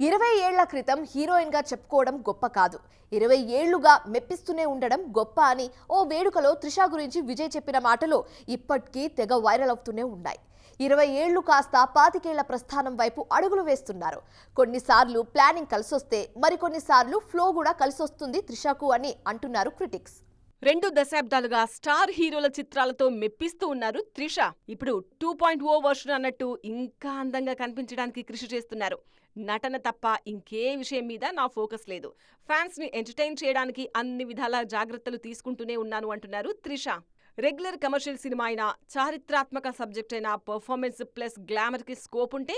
20 ఏళ్ల క్రితం హీరోయిన్ గా చెప్పుకోవడం గొప్ప కాదు. 20 ఏళ్లుగా మెప్పిస్తూనే ఉండడం గొప్ప అని ఓ వేడుకలో త్రిష గురించి విజయ్ చెప్పిన మాటలు ఇప్పటికీ తెగ వైరల్ అవుతూనే ఉన్నాయి. 20 ఏళ్లు కాస్త 25 ఏళ్ల ప్రస్థానం వైపు అడుగులు వేస్తున్నారు. కొన్నిసార్లు ప్లానింగ్ కలిసొస్తే మరికొన్నిసార్లు ఫ్లో కూడా కలిసొస్తుంది త్రిషకు అని అంటున్నారు క్రిటిక్స్. 2 దశాబ్దాలుగా స్టార్ హీరోల చిత్రాలతో మెప్పిస్తూ ఉన్నారు త్రిష. ఇప్పుడు 2.0 వర్షన్ అన్నట్టు ఇంకా అందంగా కనిపించడానికి కృషి చేస్తున్నారు. నటన తప్ప ఇంకే విషయం మీద నా ఫోకస్ లేదు. ఫ్యాన్స్ ని ఎంటర్టైన్ చేయడానికి అన్ని విధాల జాగ్రత్తలు తీసుకుంటూనే ఉన్నాను అంటున్నారు త్రిష. రెగ్యులర్ కమర్షియల్ సినిమా అయినా, చారిత్రాత్మక సబ్జెక్ట్ అయినా పర్ఫార్మెన్స్ ప్లస్ గ్లామర్ కి స్కోప్ ఉంటే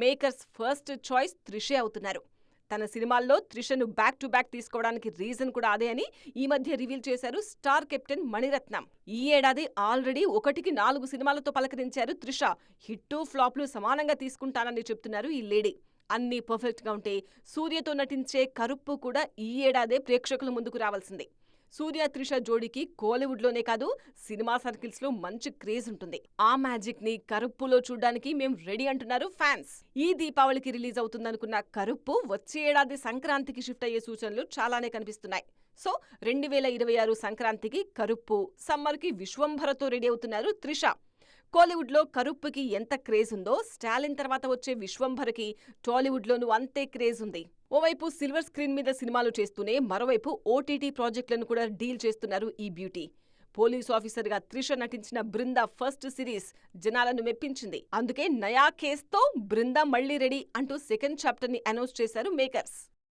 మేకర్స్ ఫస్ట్ చాయిస్ త్రిషే అవుతున్నారు. తన సినిమాల్లో త్రిషను బ్యాక్ టు బ్యాక్ తీసుకోవడానికి రీజన్ కూడా అదే అని ఈ మధ్య రివీల్ చేశారు స్టార్ కెప్టెన్ మణిరత్నం. ఈ ఏడాది ఆల్రెడీ 1కి 4 సినిమాలతో పలకరించారు త్రిష. హిట్టు ఫ్లాప్లు సమానంగా తీసుకుంటానని చెప్తున్నారు ఈ లేడీ. అన్నీ పర్ఫెక్ట్ గా ఉంటే సూర్యతో నటించే కరుప్పు కూడా ఈ ఏడాదే ప్రేక్షకుల ముందుకు రావాల్సిందే. సూర్య త్రిష జోడీకి కోలీవుడ్ లోనే కాదు, సినిమా సర్కిల్స్ లో మంచి క్రేజ్ ఉంటుంది. ఆ మ్యాజిక్ ని కరుప్పులో చూడ్డానికి మేం రెడీ అంటున్నారు ఫ్యాన్స్. ఈ దీపావళికి రిలీజ్ అవుతుందనుకున్న కరుప్పు వచ్చే ఏడాది సంక్రాంతికి షిఫ్ట్ అయ్యే సూచనలు చాలానే కనిపిస్తున్నాయి. సో 2026 సంక్రాంతికి కరుప్పు, సమ్మర్ కి విశ్వంభరతో రెడీ అవుతున్నారు త్రిష. కోలీవుడ్ లో కరుప్పుకి ఎంత క్రేజ్ ఉందో, స్టాలిన్ తర్వాత వచ్చే విశ్వంభరకి టాలీవుడ్ లోనూ అంతే క్రేజ్ ఉంది. ఓవైపు సిల్వర్ స్క్రీన్ మీద సినిమాలు చేస్తూనే మరోవైపు ఓటీటీ ప్రాజెక్టులను కూడా డీల్ చేస్తున్నారు ఈ బ్యూటీ. పోలీస్ ఆఫీసర్ గా త్రిష నటించిన బృంద ఫస్ట్ సిరీస్ జనాలను మెప్పించింది. అందుకే నయా కేస్తో బృంద మళ్లీ రెడీ అంటూ సెకండ్ చాప్టర్ ని అనౌన్స్ చేశారు మేకర్స్.